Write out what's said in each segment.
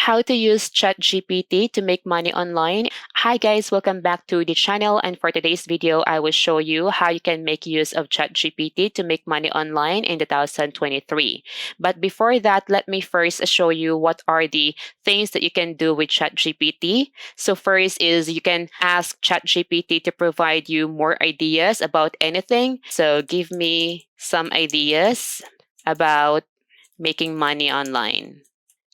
how to use Chat GPT to make money online. Hi guys, welcome back to the channel, and for today's video, I will show you how you can make use of Chat GPT to make money online in 2023. But before that, let me first show you what are the things that you can do with Chat GPT. So first is you can ask Chat GPT to provide you more ideas about anything. So give me some ideas about making money online.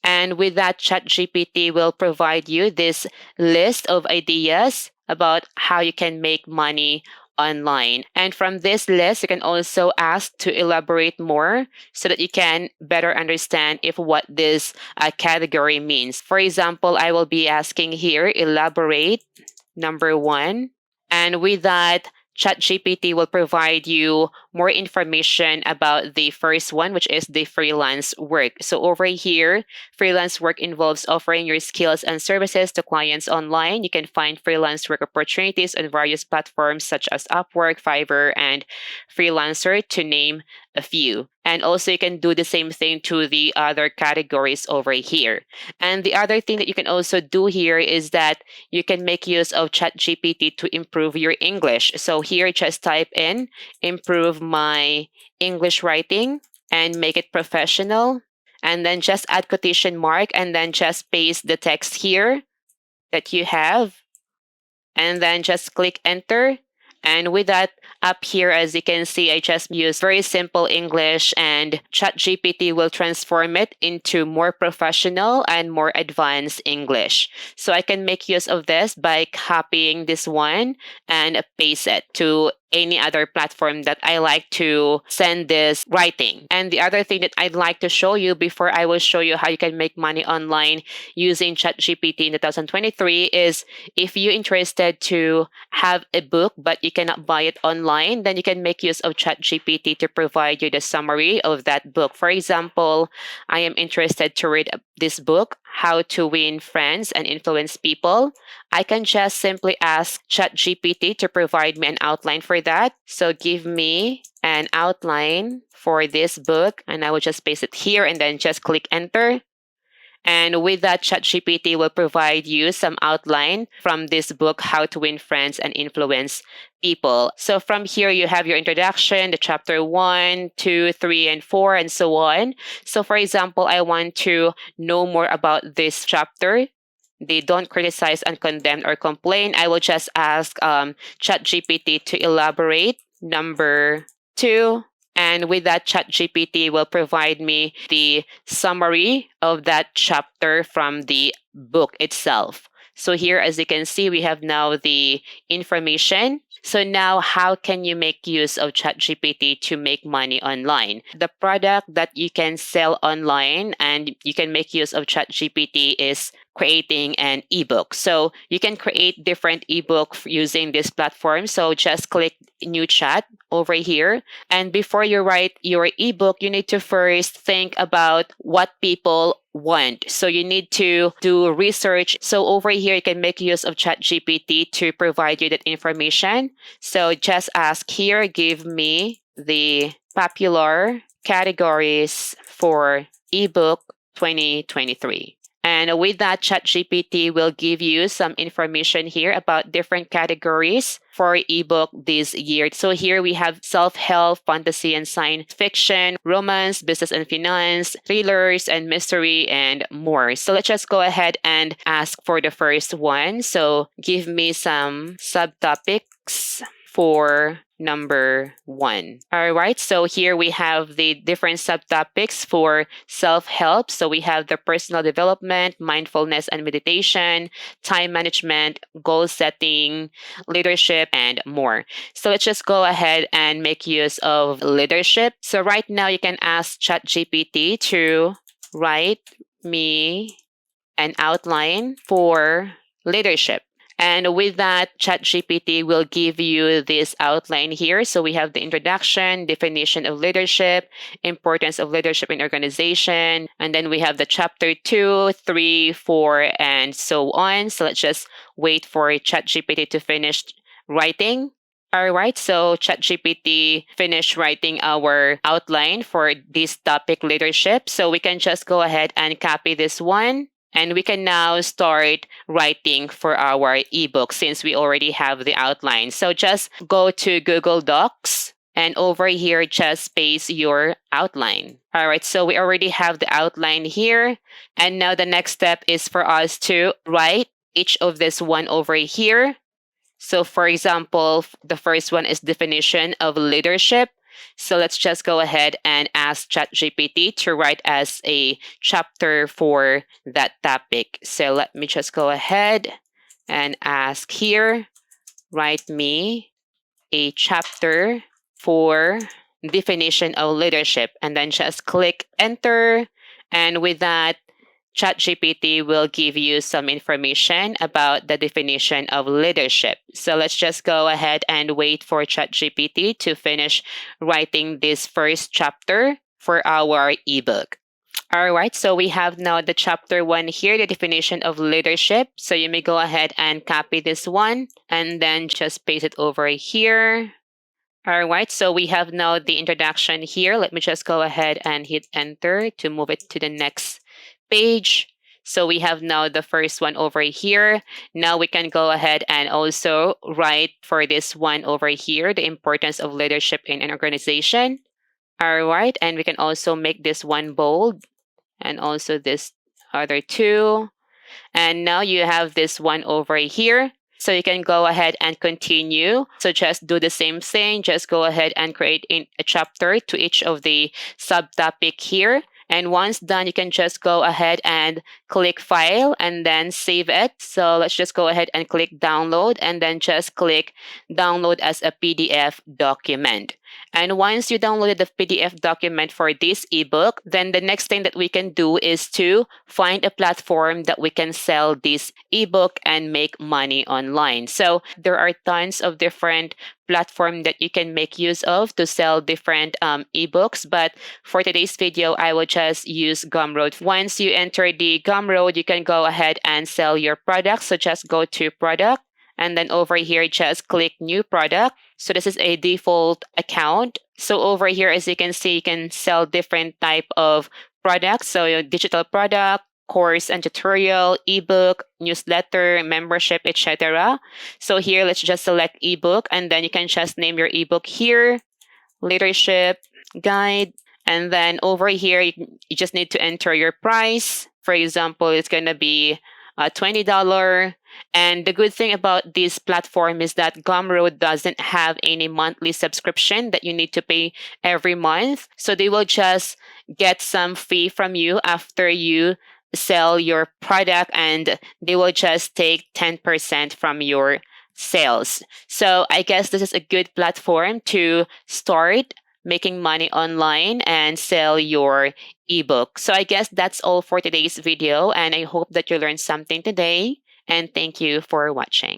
And with that, ChatGPT will provide you this list of ideas about how you can make money online. And from this list, you can also ask to elaborate more so that you can better understand if what this category means. For example, I will be asking here, elaborate number one. And with that, ChatGPT will provide you more information about the first one, which is the freelance work. So over here, freelance work involves offering your skills and services to clients online. You can find freelance work opportunities on various platforms such as Upwork, Fiverr, and Freelancer, to name a few. And also you can do the same thing to the other categories over here. And the other thing that you can also do here is that you can make use of ChatGPT to improve your English. So here, just type in improve my English writing and make it professional. And then just add quotation mark and then just paste the text here that you have. And then just click enter. And with that, up here, as you can see, I just use very simple English, and ChatGPT will transform it into more professional and more advanced English. So I can make use of this by copying this one and paste it to any other platform that I like to send this writing. And the other thing that I'd like to show you before I will show you how you can make money online using ChatGPT in 2023 is if you're interested to have a book but you cannot buy it online, then you can make use of ChatGPT to provide you the summary of that book. For example, I am interested to read this book, How to Win Friends and Influence People. I can just simply ask ChatGPT to provide me an outline for that. So give me an outline for this book, and I will just paste it here and then just click enter. And with that, ChatGPT will provide you some outline from this book, How to Win Friends and Influence People. So from here, you have your introduction, the chapter 1, 2, 3, and 4, and so on. So for example, I want to know more about this chapter. They don't criticize and condemn or complain. I will just ask ChatGPT to elaborate. Number 2. And with that, ChatGPT will provide me the summary of that chapter from the book itself. So here, as you can see, we have now the information. So now, how can you make use of ChatGPT to make money online? The product that you can sell online and you can make use of ChatGPT is creating an ebook. So you can create different ebook using this platform. So just click new chat over here. And before you write your ebook, you need to first think about what people want. So you need to do research. So over here, you can make use of ChatGPT to provide you that information. So just ask here, give me the popular categories for ebook 2023. And with that, ChatGPT will give you some information here about different categories for ebook this year. So here we have self-help, fantasy and science fiction, romance, business and finance, thrillers and mystery, and more. So let's just go ahead and ask for the first one. So give me some subtopics for number 1. All right, so here we have the different subtopics for self-help. So we have the personal development, mindfulness and meditation, time management, goal setting, leadership, and more. So let's just go ahead and make use of leadership. So right now you can ask ChatGPT to write me an outline for leadership. And with that, ChatGPT will give you this outline here. So we have the introduction, definition of leadership, importance of leadership in organization, and then we have the chapter 2, 3, 4, and so on. So let's just wait for ChatGPT to finish writing. All right, so ChatGPT finished writing our outline for this topic, leadership. So we can just go ahead and copy this one And we can now start writing for our ebook since we already have the outline. So just go to Google Docs and over here, just paste your outline. All right, so we already have the outline here. And now the next step is for us to write each of this one over here. So for example, the first one is definition of leadership. So let's just go ahead and ask ChatGPT to write as a chapter for that topic. So let me just go ahead and ask here, write me a chapter for definition of leadership, and then just click enter. And with that, ChatGPT will give you some information about the definition of leadership. So let's just go ahead and wait for ChatGPT to finish writing this first chapter for our ebook. All right, so we have now the chapter 1 here, the definition of leadership. So you may go ahead and copy this one and then just paste it over here. All right, so we have now the introduction here. Let me just go ahead and hit enter to move it to the next page. So we have now the first one over here. Now we can go ahead and also write for this one over here, the importance of leadership in an organization. All right, and we can also make this one bold and also this other two. And now you have this one over here. So you can go ahead and continue. So just do the same thing. Just go ahead and create a chapter to each of the subtopic here. And once done, you can just go ahead and click file and then save it. So let's just go ahead and click download and then just click download as a PDF document. And once you downloaded the PDF document for this ebook, then the next thing that we can do is to find a platform that we can sell this ebook and make money online. So there are tons of different platforms that you can make use of to sell different ebooks. But for today's video, I will just use Gumroad. Once you enter the Gumroad, you can go ahead and sell your product. So just go to product. And then over here, just click new product. So this is a default account. So over here, as you can see, you can sell different type of products. So your digital product, course and tutorial, ebook, newsletter, membership, etc. So here, let's just select ebook, and then you can just name your ebook here, leadership guide. And then over here, you just need to enter your price. For example, it's going to be $20. And the good thing about this platform is that Gumroad doesn't have any monthly subscription that you need to pay every month. So they will just get some fee from you after you sell your product, and they will just take 10% from your sales. So I guess this is a good platform to start making money online and sell your ebook. So I guess that's all for today's video, and I hope that you learned something today. And thank you for watching.